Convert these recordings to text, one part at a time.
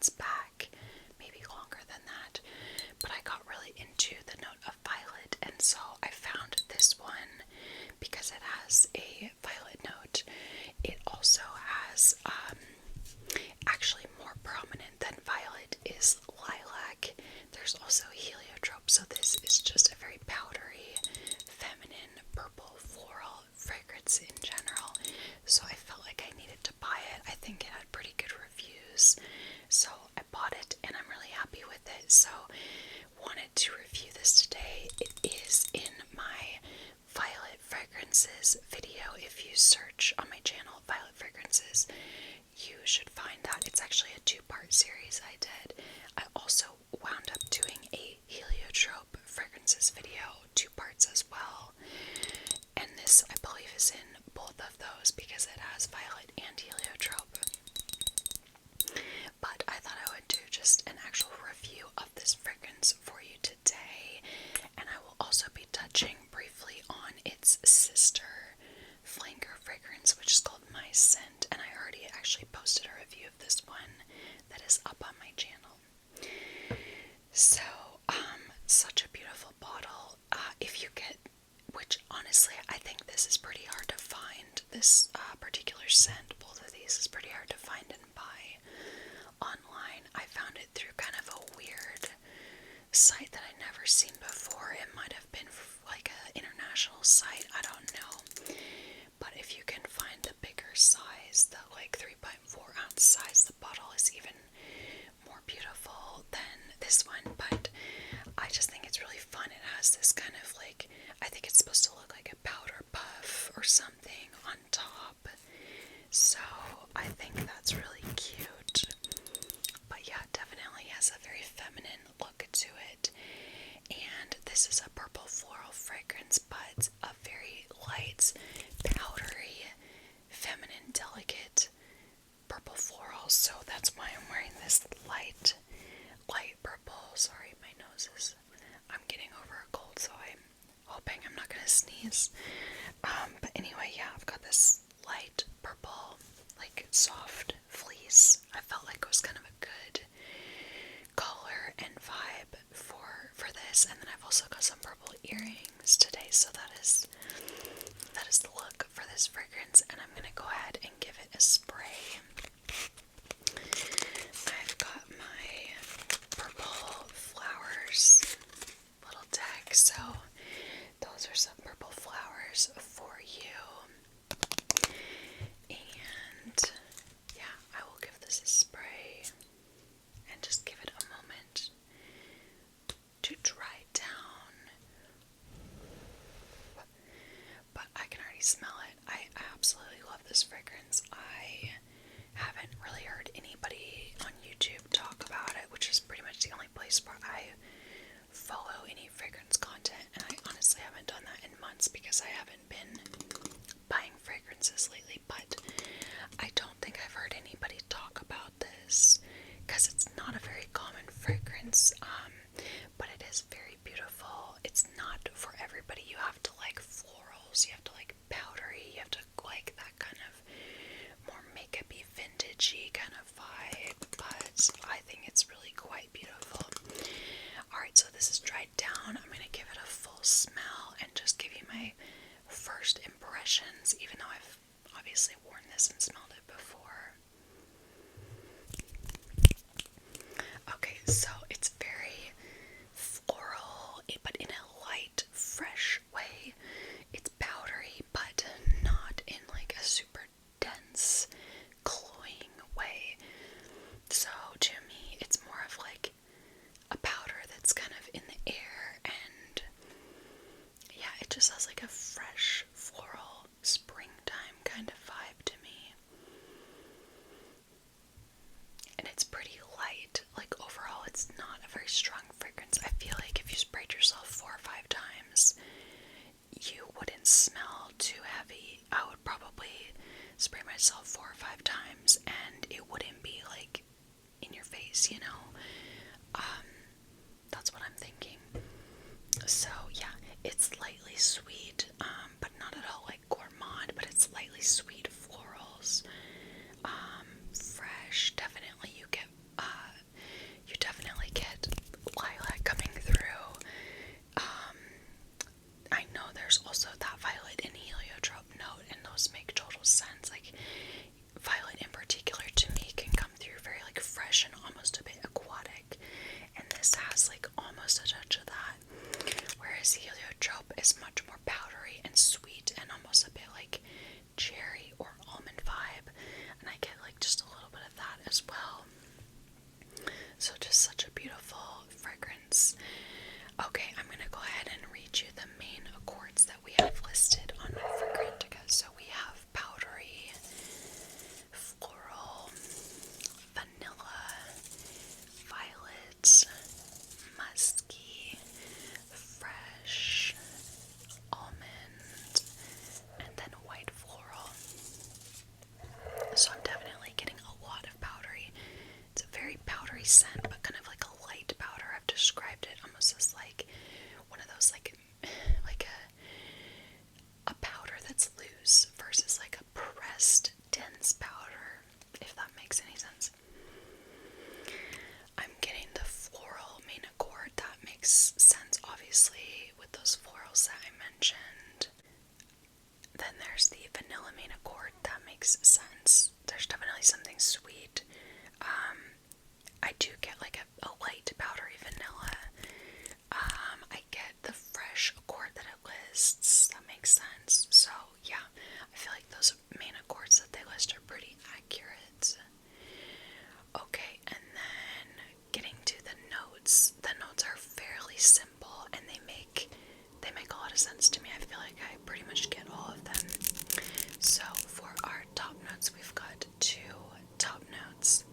months back, maybe longer than that, but I got really into the note of violet, and so I found this one because it has a violet note. It also has, actually more prominent than violet is lilac. There's also heliotrope, so this is just a very powdery, feminine, purple, floral fragrance in general. So I felt like I needed to buy it. I think it had pretty good reviews, so I bought it and I'm really happy with it. So wanted to review this today. It is in my violet fragrances video. If you search on my channel violet fragrances, you should find that. It's actually a 2-part series I did. I also wound up doing a heliotrope fragrances video, 2 parts as well. And this, I believe, is in both of those because it has violet and heliotrope. But I thought I would do just an actual review of this fragrance for you today. And I will also be touching briefly on its sister flanker fragrance, which is called My Scent, and I already actually posted a review of this one that is up on my channel. So, such a beautiful bottle. If you get, which honestly, I think this is pretty hard to find, this particular scent, both of these is pretty hard to find and buy online. I found it through kind of a weird site that I'd never seen before. It might have been like an international site, I don't know. But if you can find the bigger size, the like 3.4 ounce size, the bottle is even more beautiful than this one. But I just think it's really fun. It has this kind of like, I think it's supposed to look like a powder puff or something on top. So I think that's really cute. But yeah, definitely has a very feminine look to it. And this is a purple floral fragrance, but a very light, powdery, feminine, delicate purple floral. So that's why I'm wearing this light purple. Sorry, my nose is, I'm getting over a cold, so I'm hoping I'm not gonna sneeze. But anyway, yeah, I've got this light purple, like soft fleece. I felt like it was kind of a good color and vibe for this. And then I've also got some purple earrings today, so that is the look for this fragrance. And I'm gonna go ahead and give it a spray. I've got my purple flowers little deck, so those are some purple flowers for you. And yeah, I will give this a spray and just give it a moment to dry down. But I can already smell it. I absolutely love this fragrance. I haven't really heard anybody on YouTube talk about it, which is pretty much the only place where I follow any fragrance content, and I honestly haven't done that in months because I haven't been buying fragrances lately. But I don't think I've heard anybody talk about this because it's not a very common fragrance, but it is very beautiful. It's not for everybody. You have to like florals, you have to like powdery, you have to like that kind of more makeup-y, vintagey kind of vibe, but I think it's really quite beautiful. Alright, so this is dried down. I'm going to give it a full smell and just give you my first impressions, even though I've obviously worn this and smelled it before. Okay, so it's very floral, but in a light, fresh way. It's powdery, but not in like a super dense, cloying way. So to me, it's more of like a powder that's kind of in the air, and yeah, it just has like a fresh, floral, springtime kind of vibe to me. And it's pretty light. Like overall, it's not a very strong fragrance. I feel like if you sprayed yourself 4 or 5 times, you wouldn't smell too heavy. I would probably spray myself 4 or 5 times and it wouldn't be like in your face, you know? That's what I'm thinking. So yeah, it's lightly sweet, but not at all like gourmand, but it's lightly sweet florals. Fresh, definitely you get vanilla main accord. That makes sense. There's definitely something sweet. I do get like a light powdery vanilla. I get the fresh accord that it lists. That makes sense. So yeah, I feel like those main accords that they list are pretty accurate. Okay, and then getting to the notes. The notes are fairly simple and they make a lot of sense to me. I feel like I pretty much get all of them. So for our top notes, we've got two top notes.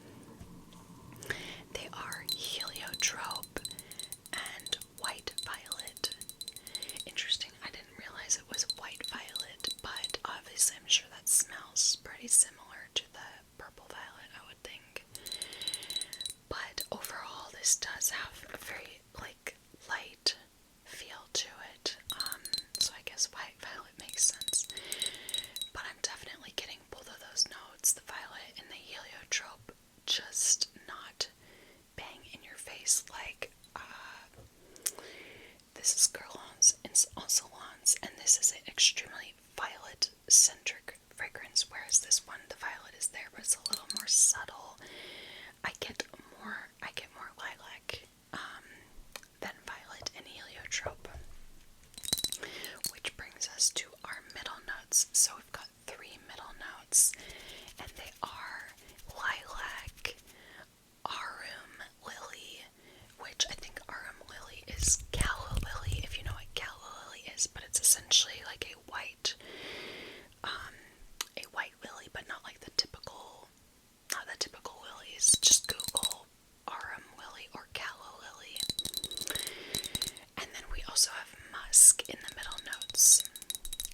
They are heliotrope and white violet. Interesting, I didn't realize it was white violet, but obviously I'm sure that smells pretty similar to the purple violet, I would think. But overall, this does have a very light feel to it. So I guess white violet makes sense. But I'm definitely getting both of those notes, the violet and the heliotrope, just not bang in your face like this is Guerlain's in Salons, and this is an extremely violet centric fragrance, whereas this one, the violet is there, but it's a little more subtle. I get more lilac than violet and heliotrope. Which brings us to our middle notes. So we've got three middle notes, and they are lilac, arum lily, which I think arum lily is calla lily, if you know what calla lily is, but it's essentially like a white lily, but not like the typical lilies. Just Google arum lily or calla lily. And then we also have musk in the middle notes.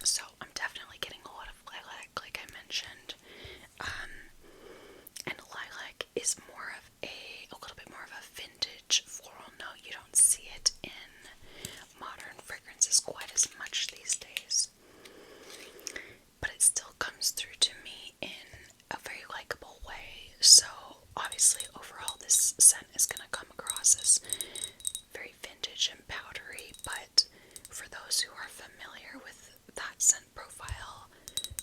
So I'm definitely getting a lot of lilac, like I mentioned. And lilac is more of a little bit more of a vintage floral note. You don't see it in modern fragrances quite as much these days. But it still comes through to me in a very likable way. So obviously overall this scent is going to come across as very vintage and powdery, but for those who are familiar with that scent profile,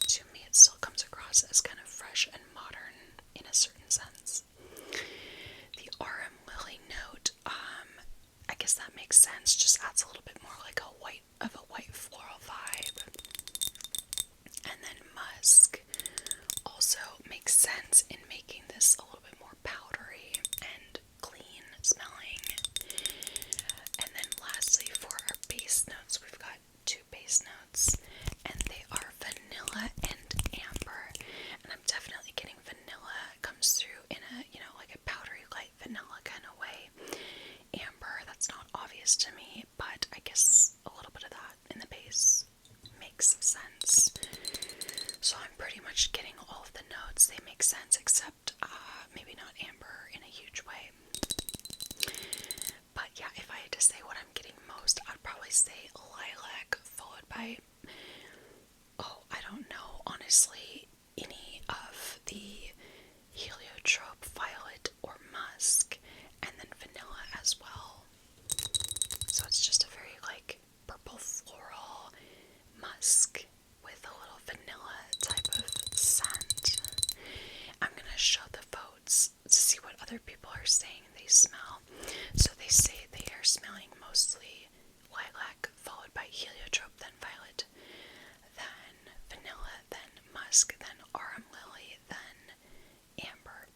to me it still comes across as kind of fresh and modern in a certain sense. The arum lily note, I guess that makes sense, just adds a little bit more like a white floral vibe. And then musk also makes sense in making this a little bit more powdery and clean smelling. And then lastly, for our base notes, we've got two base notes, and they are vanilla and amber. And I'm definitely getting vanilla. It comes through in a, like a powdery light vanilla kind of way. Amber, that's not obvious to me, but I guess a little bit of that in the base makes sense. So I'm pretty much getting all of the notes. They make sense, except maybe not amber in a huge way. But yeah, if I had to say what I'm getting most, I'd probably say lilac, followed by, I don't know, honestly, any of the heliotrope, violet, or musk, and then vanilla as well. So it's just a very purple floral musk with a little vanilla type of scent. I'm gonna show the votes to see what other people are saying they smell. So they say they are smelling mostly lilac, followed by heliotrope, then violet, then vanilla, then musk, then arum lily, then amber.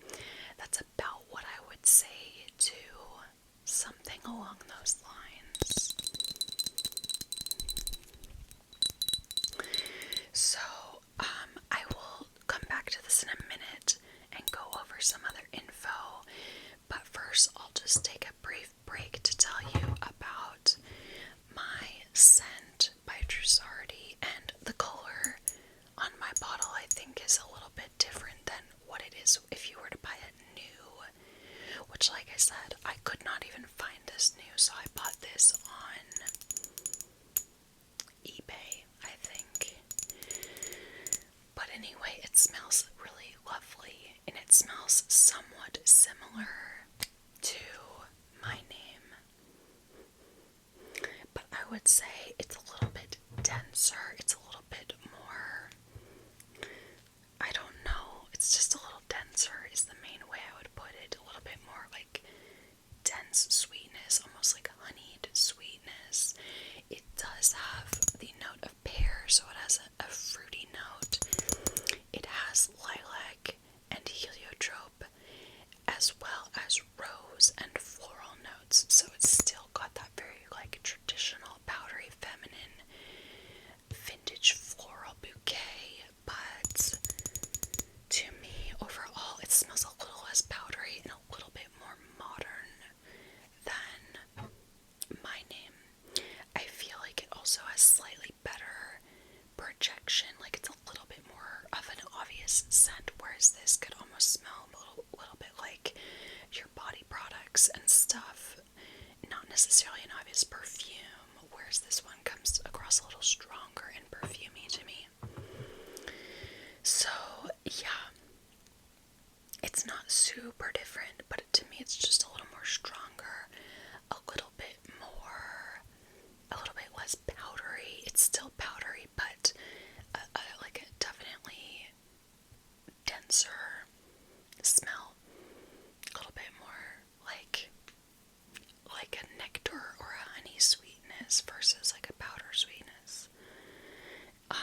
That's about what I would say too. Something along those lines. So, I will come back to this in a minute and go over some other info, but first I'll just take a brief break to tell you about my scent by Trussardi, and the color on my bottle I think is a little bit different than what it is if you were to buy it new, which, like I said, I could not even find this new, so I bought this on eBay, I think. But anyway, it smells really lovely, and it smells somewhat similar to my name, but I would say it's a little bit denser, it's a little bit more rejection. Like, it's a little bit more of an obvious scent, whereas this could almost smell a little bit like your body products and stuff. Not necessarily an obvious perfume, whereas this one comes across a little stronger and perfumey to me. So, yeah. It's not super different, but to me it's just a little more stronger, a little bit less powdery. It's still powdery, but like a definitely denser smell. A little bit more like a nectar or a honey sweetness versus like a powder sweetness. I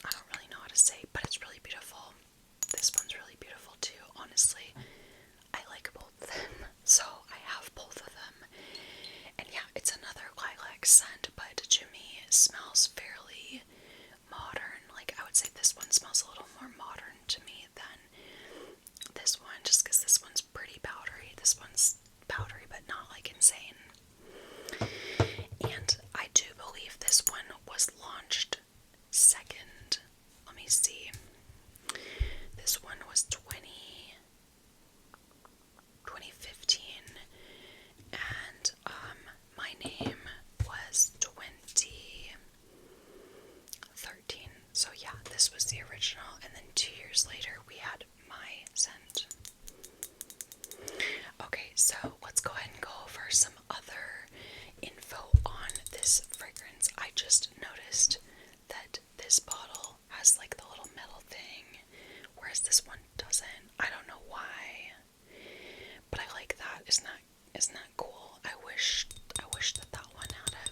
don't really know how to say, but it's really beautiful. This one's really beautiful too, honestly. I like both of them, so I have both of them. And yeah, it's another lilac scent, but to me it smells fairly modern. Like, I would say this one smells a little more modern to me than this one, just because this one's pretty powdery. This one's powdery, but not like insane. And I do believe this one was launched second. Let me see. This one was 2015, and my name was 2013. So yeah, this was the original, and then 2 years later we had my scent. Okay, so let's go ahead and go over some other info on this fragrance. I just noticed that this bottle has like the little metal thing, whereas this one doesn't. I don't know why, but I like that. Isn't that cool? I wish that one had it.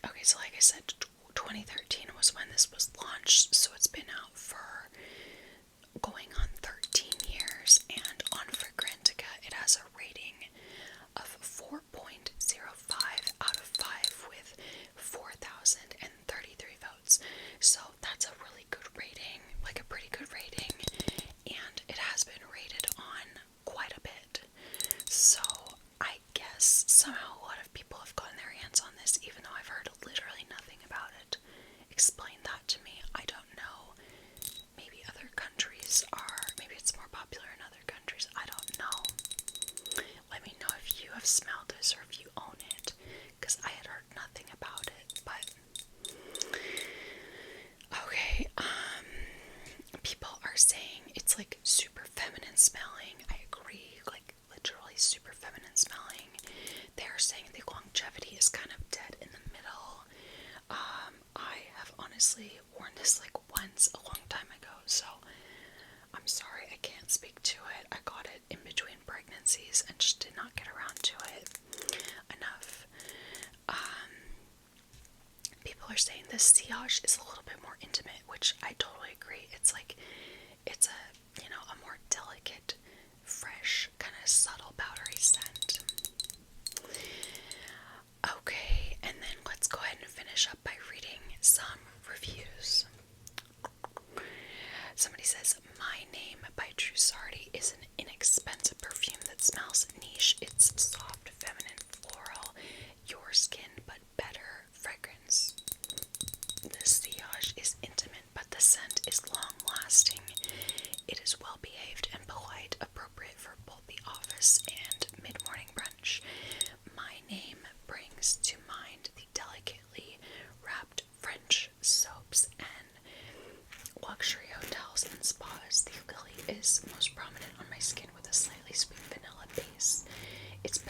Okay, so like I said, 2013 was when this was launched, so it's been out for going on 13 years, and on Fragrantica it has a rating of 4.05 out of 5 with 4,033 votes. So that's a really good rating, like a pretty good rating, and it has been rated on quite a bit. So I guess somehow a lot of people have gotten their hands on this, even though I've heard literally nothing about it. Explain that to me. I don't know. Maybe other countries maybe it's more popular in other countries. I don't know. Let me know if you have smelled this or if you own it, because I had heard nothing about it. But okay, people are saying it's like super feminine smelling. I agree, like literally super feminine smelling. They're saying the longevity is kind of dead in the middle. I have honestly worn this like once a long time ago, so I'm sorry I can't speak to it. I got it in between pregnancies and just did not get around to it enough. People are saying the sillage is a little bit more intimate, which I totally agree. It's like, it's a more delicate, fresh, kind of subtle powdery scent. Okay, and then let's go ahead and finish up by reading some reviews. Somebody says, "My Name" by Trussardi is an inexpensive perfume that smells niche. It's soft, feminine, floral, your skin, but better fragrance. The sillage is intimate, but the scent is long-lasting. It is well-behaved and polite, appropriate for both the office and mid-morning brunch. My Name brings to mind the delicately wrapped French soaps and luxury hotels and spas. The lily is most prominent on my skin with a slightly sweet vanilla base. Its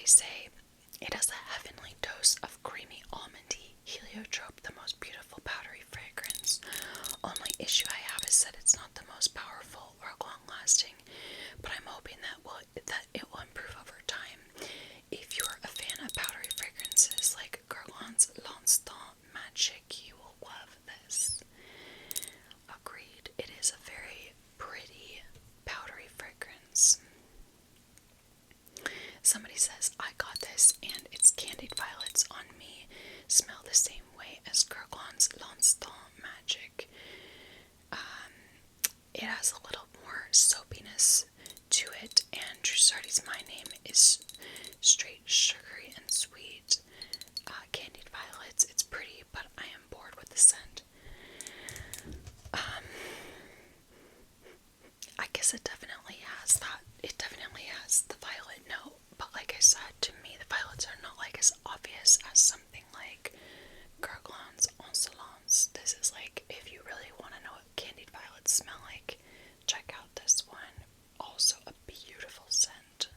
they say it has a heavenly dose of creamy almondy heliotrope, the most beautiful powdery fragrance. Only issue I have is that it's not the most powerful or long lasting, but I'm hoping that it will improve over time. If you're a fan of powdery fragrances like Guerlain's L'Instant Magic, you will love this. Agreed, it is a very pretty powdery fragrance. Somebody says, I got this and it's candied violets on me. Smell the same way as Guerlain's L'Instant Magic. It has a little more soapiness to it, and Trussardi's My Name is straight sugary and sweet. Candied violets, it's pretty, but I am bored with the scent. I guess it definitely has that. It definitely has the violet note, but like I said, to me, the violets are not like as obvious as something like Guerlain's Insolence. This is like, if you really want to know what candied violets smell like, check out this one. Also a beautiful scent.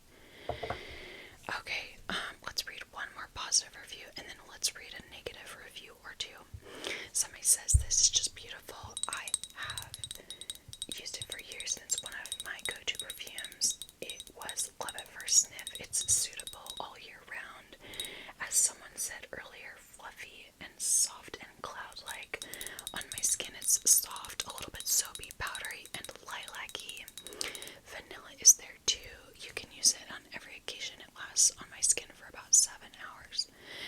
Okay, let's read one more positive review and then let's read a negative review or two. Somebody says, this is just beautiful. I have used it for years and it's one of my go-to perfumes. It was love at first sniff. It's suitable all year round. As someone said earlier, fluffy and soft and cloud-like. On my skin it's soft, a little bit soapy, powdery, and lilac-y. Vanilla is there too. You can use it on every occasion. It lasts on my skin for about 7 hours.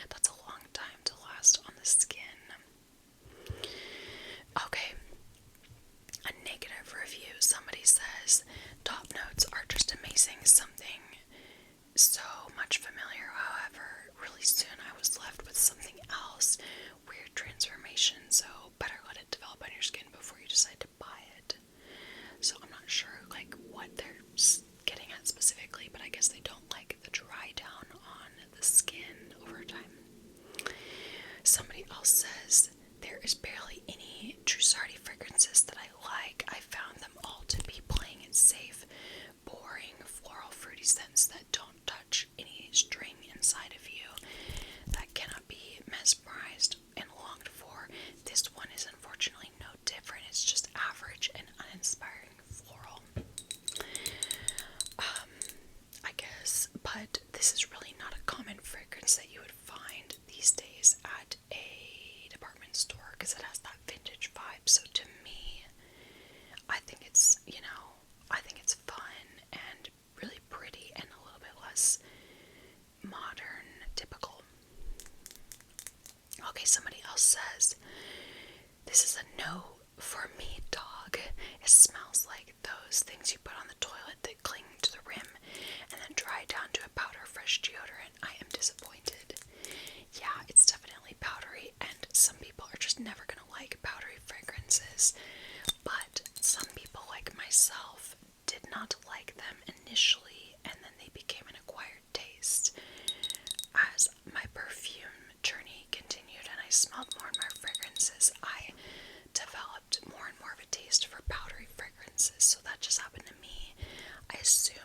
That's a long time to last on the skin. Okay, a negative review. Somebody says, top notes are just amazing. Something so much familiar. However, really soon I was left with something else. Weird transformation. So better let it develop on your skin before you decide to buy it. So I'm not sure like what they're getting at specifically, but I guess they don't like the dry down on the skin over time. Somebody else says, there is barely any Trussardi fragrances that I like. I found them all to be playing it safe, boring, floral, fruity scents that don't touch any string inside of you, that cannot be mesmerized and longed for. This one is unfortunately no different. It's just average and uninspiring floral. I guess, but this is really not a common fragrance that you would find these days at a department store because it has that vintage vibe. So to me, I think it's, I think it's fun and really pretty and a little bit less modern, typical. Okay, somebody else says, this is a no for me, dog. It smells like those things you put on the toilet that cling to the rim and then dry down to a powder fresh deodorant. I am disappointed. Yeah, it's definitely powdery, and some people are just never gonna like powdery fragrances, but some people like myself did not like them initially, and then they became an acquired taste. As my perfume journey continued and I smelled more and more fragrances, I developed more and more of a taste for powdery fragrances. So that just happened to me. I assume